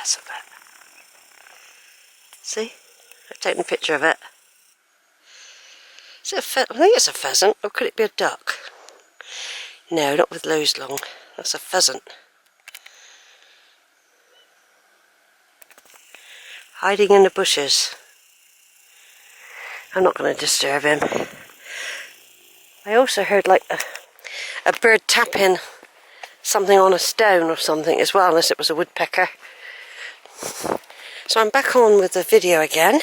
mess of it. See? I've taken a picture of it. Is it a I think it's a pheasant, or could it be a duck? No, not with those long. That's a pheasant. Hiding in the bushes. I'm not going to disturb him. I also heard like a bird tapping something on a stone or something as well, unless it was a woodpecker. So I'm back on with the video again.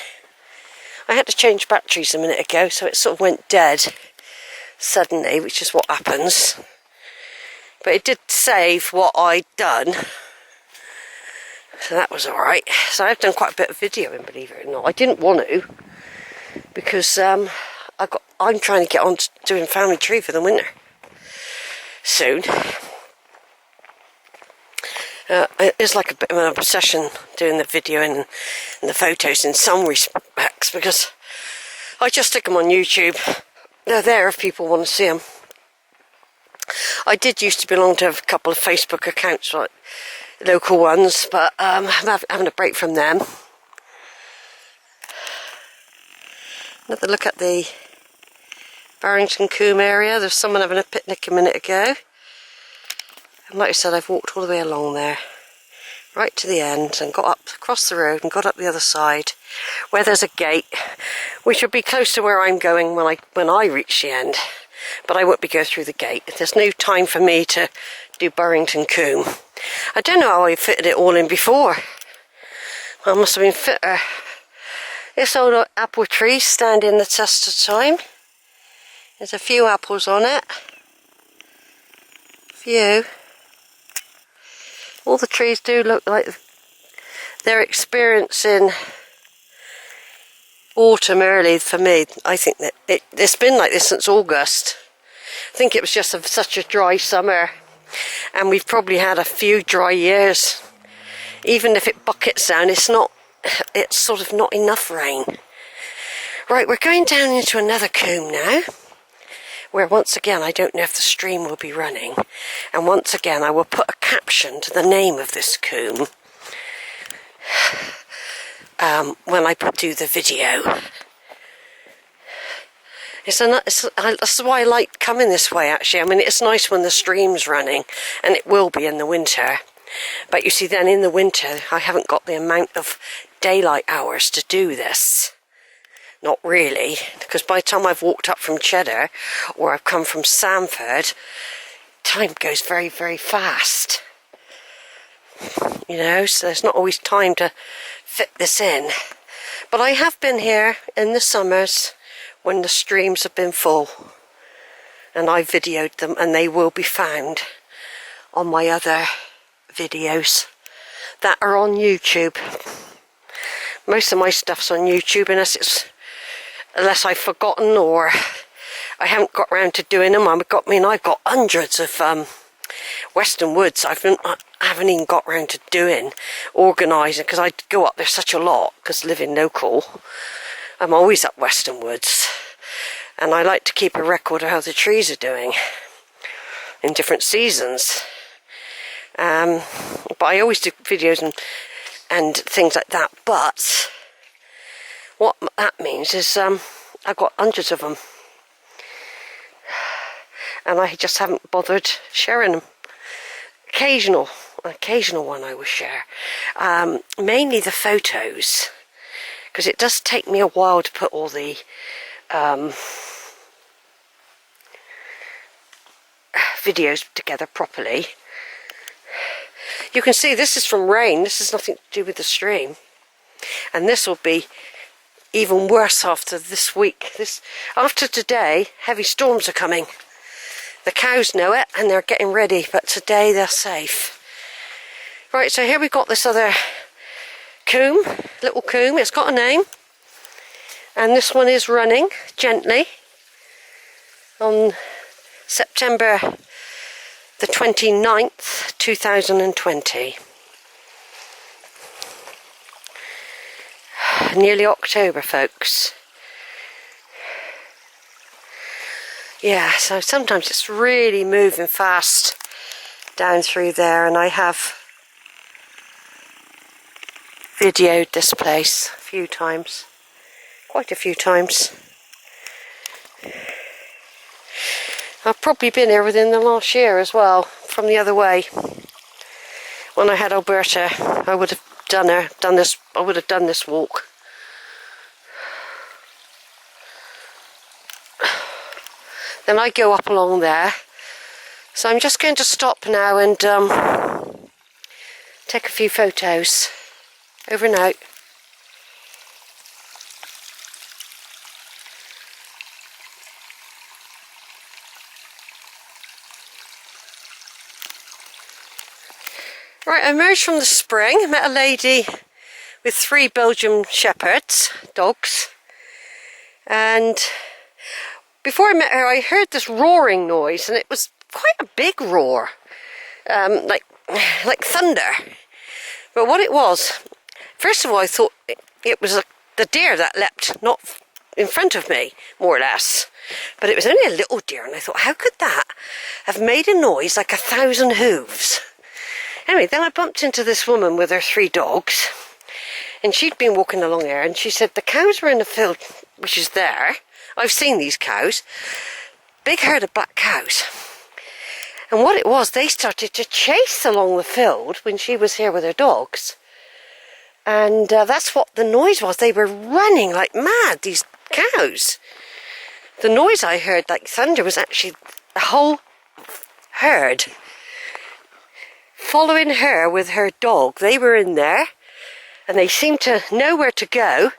I had to change batteries a minute ago, so it sort of went dead suddenly, which is what happens. But it did save what I'd done. So that was alright. So I've done quite a bit of videoing, believe it or not. I didn't want to, because I'm trying to get on to doing family tree for the winter soon. It's like a bit of an obsession doing the video and the photos in some respects, because I just stick them on YouTube. They're there if people want to see them. I did used to belong to a couple of Facebook accounts, like local ones, but I'm having a break from them. Another look at the Burrington Combe area. There's someone having a picnic a minute ago. And like I said, I've walked all the way along there, right to the end, and got up across the road and got up the other side, where there's a gate, which would be close to where I'm going when I reach the end. But I won't be going through the gate. There's no time for me to do Burrington Combe. I don't know how I fitted it all in before. I must have been fitter. This old apple tree standing the test of time. There's a few apples on it. Few. All the trees do look like they're experiencing autumn early for me. I think that it's been like this since August. I think it was just such a dry summer, and we've probably had a few dry years. Even if it buckets down, it's sort of not enough rain. Right, we're going down into another combe now, where once again I don't know if the stream will be running, and once again I will put a caption to the name of this combe when I do the video. That's why I like coming this way, actually. I mean, it's nice when the stream's running, and it will be in the winter. But you see, then in the winter I haven't got the amount of daylight hours to do this. Not really, because by the time I've walked up from Cheddar, or I've come from Sanford, time goes very, very fast. You know, so there's not always time to fit this in. But I have been here in the summers when the streams have been full, and I videoed them, and they will be found on my other videos that are on YouTube. Most of my stuff's on YouTube, unless I've forgotten or I haven't got round to doing them. I've got hundreds of Western Woods I haven't even got round to doing, organising, because I go up there such a lot, because living local, I'm always up Western Woods, and I like to keep a record of how the trees are doing in different seasons. But I always do videos and things like that. But what that means is I've got hundreds of them, and I just haven't bothered sharing them. Occasional one I will share. Mainly the photos, because it does take me a while to put all the videos together properly. You can see this is from rain. This has nothing to do with the stream, and this will be even worse after this week. After today, heavy storms are coming. The cows know it, and they're getting ready, but today they're safe. Right, so here we've got this other combe, little combe. It's got a name, and this one is running gently on September the 29th, 2020. Nearly October, folks. Yeah, so sometimes it's really moving fast down through there, and I have videoed this place a few times, quite a few times. I've probably been here within the last year as well, from the other way. When I had Alberta, I would have done this walk. Then I go up along there. So I'm just going to stop now and take a few photos. Over and out. Right, I emerged from the spring, met a lady with 3 Belgium Shepherds, dogs, and before I met her I heard this roaring noise, and it was quite a big roar, like thunder. But what it was, first of all I thought it was the deer that leapt, not in front of me, more or less. But it was only a little deer, and I thought, how could that have made a noise like 1,000 hooves? Anyway, then I bumped into this woman with her 3 dogs, and she'd been walking along there, and she said the cows were in the field, which is there. I've seen these cows. Big herd of black cows. And what it was, they started to chase along the field when she was here with her dogs. And that's what the noise was. They were running like mad, these cows. The noise I heard, like thunder, was actually the whole herd following her with her dog. They were in there and they seemed to know where to go.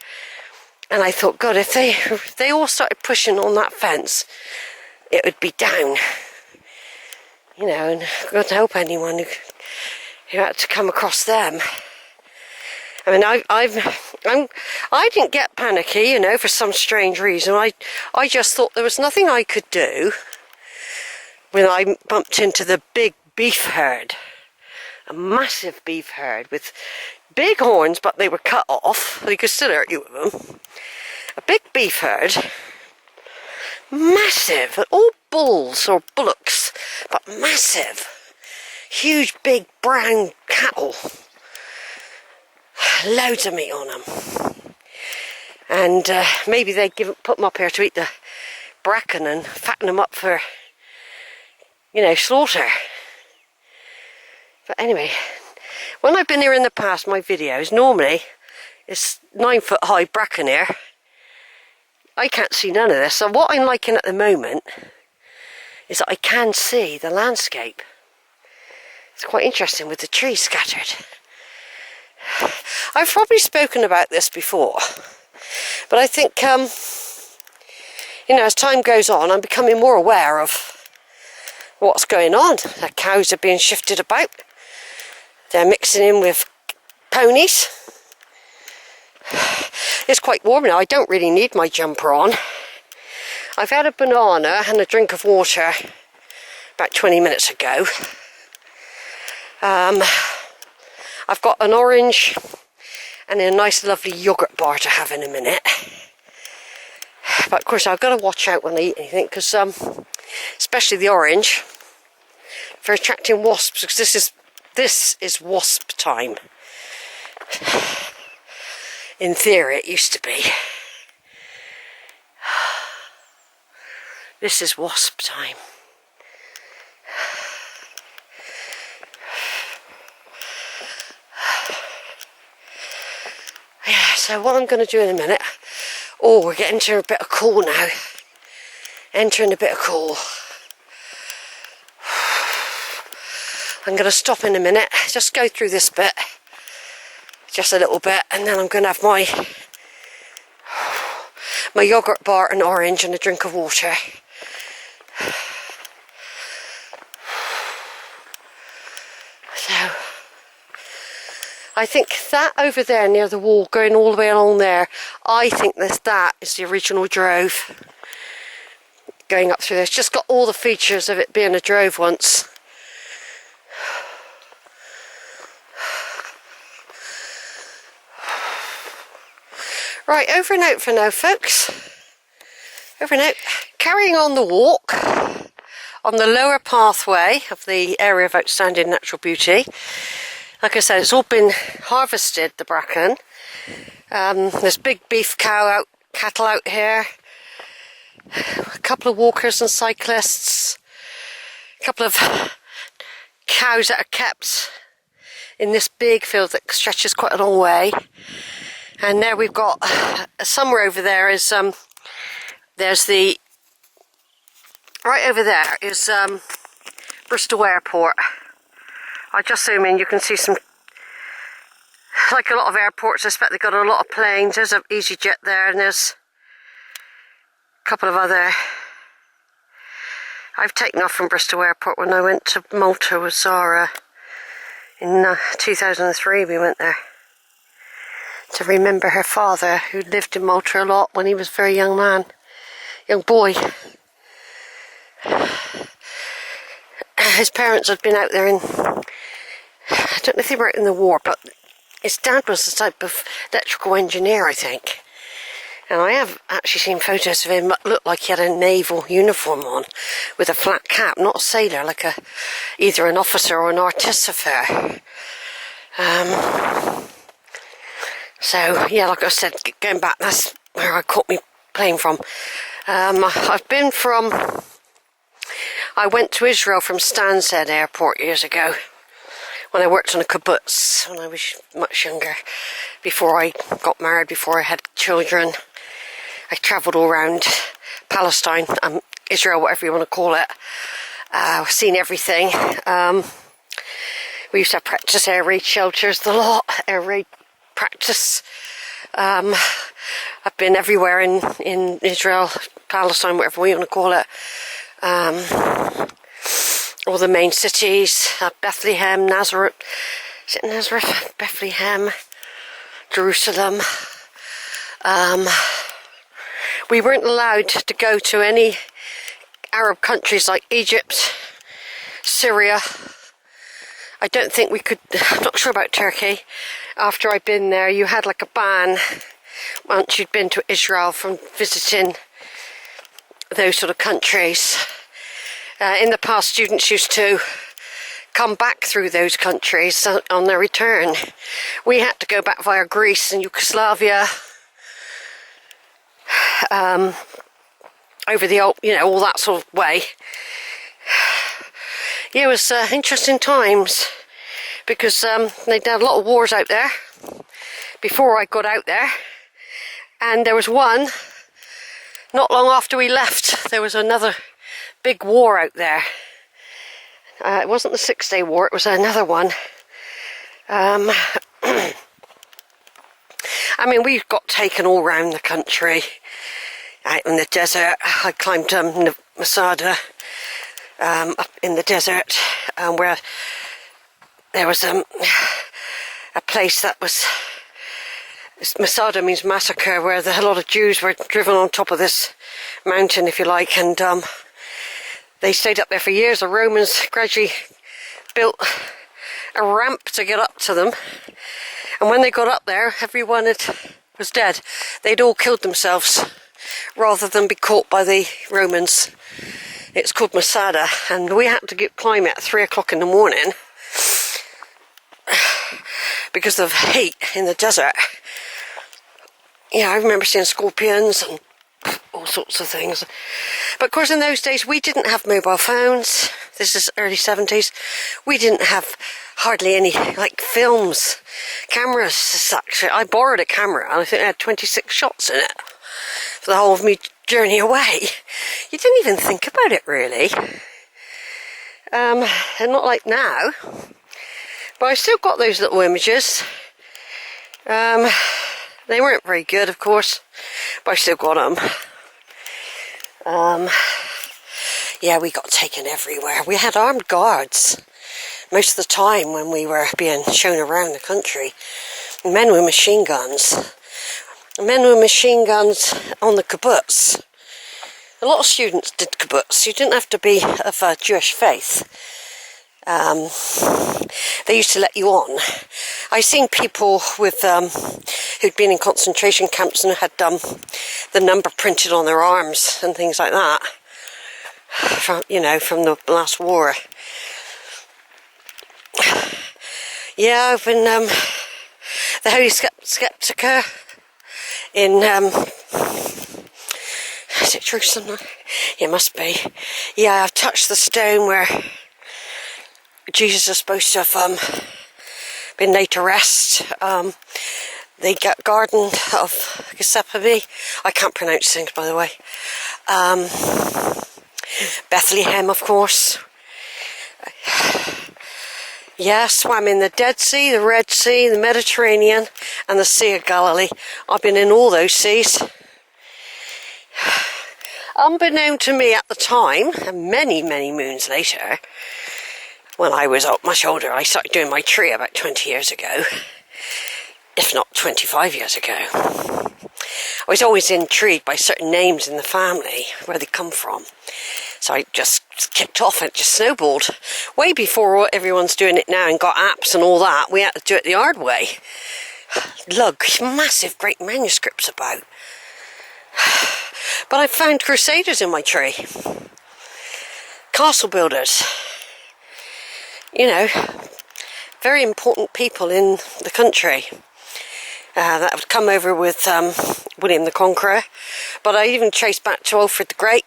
And I thought, God, if they all started pushing on that fence, it would be down. You know, and God help anyone who had to come across them. I mean, I didn't get panicky, you know, for some strange reason. I just thought there was nothing I could do when I bumped into the big beef herd. A massive beef herd with big horns, but they were cut off. They could still hurt you with them. A big beef herd. Massive. All bulls or bullocks, but massive. Huge, big, brown cattle. Loads of meat on them. And maybe they put them up here to eat the bracken and fatten them up for, you know, slaughter. But anyway, when I've been here in the past, my videos, normally it's 9-foot high bracken here. I can't see none of this. So what I'm liking at the moment is that I can see the landscape. It's quite interesting with the trees scattered. I've probably spoken about this before, but I think, you know, as time goes on, I'm becoming more aware of what's going on. The cows are being shifted about. They're mixing in with ponies. It's quite warm now. I don't really need my jumper on. I've had a banana and a drink of water about 20 minutes ago. I've got an orange and a nice lovely yoghurt bar to have in a minute. But of course I've got to watch out when I eat anything, because especially the orange, for attracting wasps, because this is wasp time. In theory it used to be. This is wasp time. Yeah, so what I'm going to do in a minute, we're getting to a bit of cool now. Entering a bit of cool. I'm going to stop in a minute, just go through this bit, just a little bit, and then I'm going to have my yoghurt bar and orange and a drink of water. So, I think that over there near the wall, going all the way along there, I think that is the original drove. Going up through there, it's just got all the features of it being a drove once. Right, over and out for now, folks. Over and out. Carrying on the walk on the lower pathway of the area of outstanding natural beauty. Like I said, it's all been harvested, the bracken. There's big beef cattle out here. A couple of walkers and cyclists. A couple of cows that are kept in this big field that stretches quite a long way. And there we've got, somewhere over there is, there's the, right over there is Bristol Airport. I just zoom in, you can see some, like a lot of airports, I expect they've got a lot of planes. There's an EasyJet there, and there's a couple of other. I've taken off from Bristol Airport when I went to Malta with Zara in 2003. We went there to remember her father, who lived in Malta a lot when he was a very young boy. His parents had been out there in, I don't know if they were out in the war, but his dad was the type of electrical engineer, I think. And I have actually seen photos of him that looked like he had a naval uniform on with a flat cap, not a sailor, like either an officer or an artificer. So, yeah, like I said, going back, that's where I caught me plane from. I went to Israel from Stansted Airport years ago when I worked on a kibbutz when I was much younger, before I got married, before I had children. I travelled all around Palestine, Israel, whatever you want to call it. I've seen everything. We used to have practice air raid shelters, the lot, air raid practice. I've been everywhere in Israel, Palestine, whatever you want to call it. All the main cities, Bethlehem, Nazareth, is it Nazareth? Bethlehem, Jerusalem. We weren't allowed to go to any Arab countries like Egypt, Syria. I don't think we could, I'm not sure about Turkey. After I'd been there, you had like a ban once you'd been to Israel from visiting those sort of countries. In the past, students used to come back through those countries on their return. We had to go back via Greece and Yugoslavia, over the old, all that sort of way. Yeah, it was interesting times, because they'd had a lot of wars out there before I got out there, and there was one not long after we left. There was another big war out there. It wasn't the 6 Day War, it was another one. I mean, we got taken all around the country, out in the desert. I climbed Masada up in the desert, where there was a place that was, Masada means massacre, where a lot of Jews were driven on top of this mountain, if you like, and they stayed up there for years. The Romans gradually built a ramp to get up to them, and when they got up there, everyone was dead. They'd all killed themselves rather than be caught by the Romans. It's called Masada, and we had to climb it at 3 o'clock in the morning because of heat in the desert. Yeah, I remember seeing scorpions and all sorts of things. But of course, in those days, we didn't have mobile phones. This is early 70s. We didn't have hardly any, like, films, cameras as such. I borrowed a camera, and I think it had 26 shots in it for the whole of my journey away. You didn't even think about it, really. And not like now. But I still got those little images. They weren't very good, of course, but I still got them. Yeah, we got taken everywhere. We had armed guards most of the time when we were being shown around the country. Men with machine guns. Men with machine guns on the kibbutz. A lot of students did kibbutz. You didn't have to be of a Jewish faith. They used to let you on. I've seen people with who'd been in concentration camps and had the number printed on their arms and things like that, from the last war. Yeah, I've been the Holy Sepulchre in is it Jerusalem? It must be. Yeah, I've touched the stone where Jesus is supposed to have been laid to rest. The Garden of Gethsemane. I can't pronounce things, by the way. Bethlehem, of course. Yeah, swam in the Dead Sea, the Red Sea, the Mediterranean, and the Sea of Galilee. I've been in all those seas. Unbeknown to me at the time, and many, many moons later, when I was much older, I started doing my tree about 20 years ago, if not 25 years ago. I was always intrigued by certain names in the family, where they come from. So I just kicked off and it just snowballed. Way before everyone's doing it now and got apps and all that, we had to do it the hard way. Lug, massive, great manuscripts about. But I found crusaders in my tree. Castle builders. You know, very important people in the country. That would come over with William the Conqueror. But I even traced back to Alfred the Great.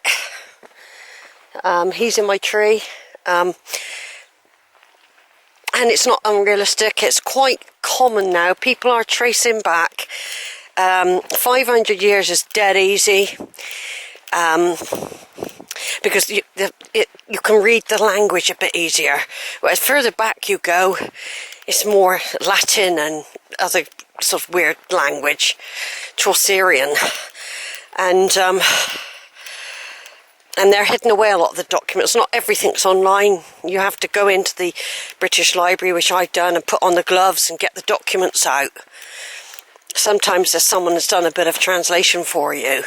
He's in my tree. And it's not unrealistic. It's quite common now. People are tracing back. 500 years is dead easy. Because you can read the language a bit easier. Whereas further back you go, it's more Latin and other sort of weird language, Chaucerian, and they're hidden away a lot of the documents. Not everything's online. You have to go into the British Library, which I've done, and put on the gloves and get the documents out. Sometimes there's someone that's done a bit of translation for you.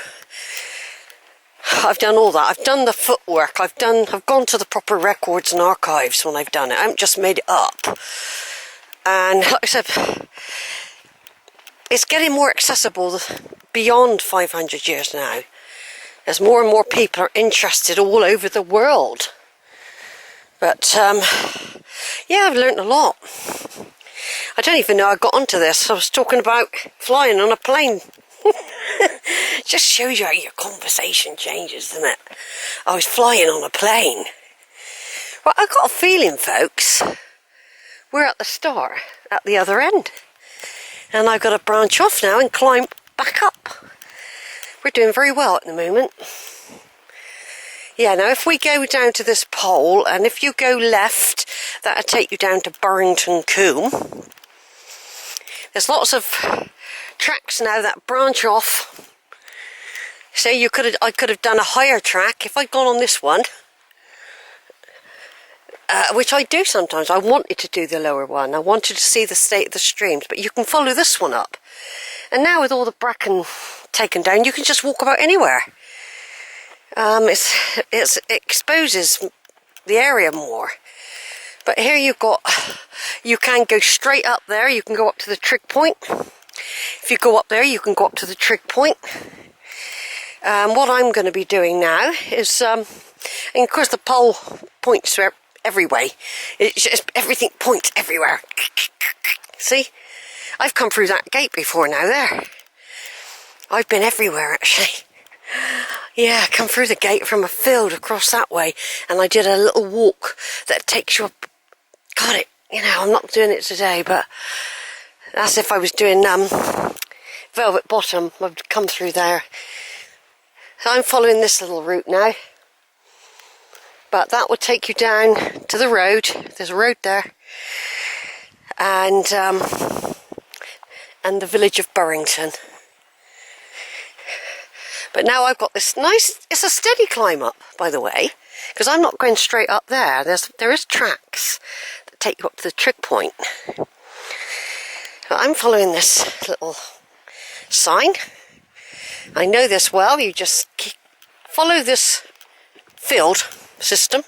I've done all that. I've done the footwork. I've gone to the proper records and archives when I've done it. I haven't just made it up. And like I said, it's getting more accessible beyond 500 years now. As more and more people are interested all over the world. But yeah, I've learnt a lot. I don't even know I got onto this. I was talking about flying on a plane. Just shows you how your conversation changes, doesn't it? I was flying on a plane. Well, I got a feeling, folks, we're at the start, at the other end. And I've got to branch off now and climb back up. We're doing very well at the moment. Yeah, now if we go down to this pole, and if you go left, that'll take you down to Burrington Combe. There's lots of tracks now that branch off. So I could have done a higher track if I'd gone on this one, which I do sometimes. I wanted to do the lower one. I wanted to see the state of the streams, but you can follow this one up. And now with all the bracken taken down, you can just walk about anywhere. It exposes the area more. But here you can go straight up there. You can go up to the trig point. If you go up there, you can go up to the trig point. What I'm going to be doing now is, and of course the pole points every way. It's just, everything points everywhere. See? I've come through that gate before now there. I've been everywhere actually. Yeah, come through the gate from a field across that way, and I did a little walk that takes you up. Got it. You know, I'm not doing it today, but that's if I was doing Velvet Bottom. I'd come through there. So I'm following this little route now. But that will take you down to the road. There's a road there. And the village of Burrington. But now I've got this nice, it's a steady climb up, by the way, because I'm not going straight up there. There is tracks that take you up to the trig point. But I'm following this little sign. I know this well. You just follow this field system.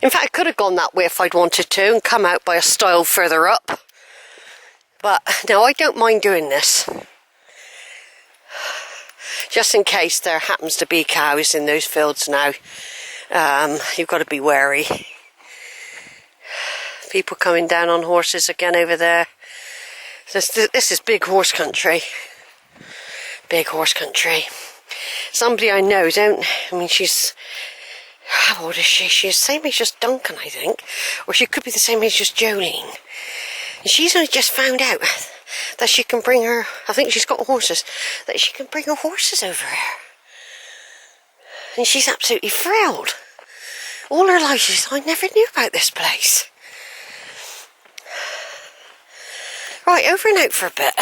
In fact, I could have gone that way if I'd wanted to and come out by a stile further up. But no, I don't mind doing this. Just in case there happens to be cows in those fields now. You've got to be wary. People coming down on horses again over there. This is big horse country. Big horse country. Somebody I know, she's, how old is she? She's the same age as Duncan, I think. Or she could be the same age as Jolene. And she's only just found out that she can bring her, I think she's got horses, that she can bring her horses over here. And she's absolutely thrilled. All her life she said, I never knew about this place. Right, over and out for a bit.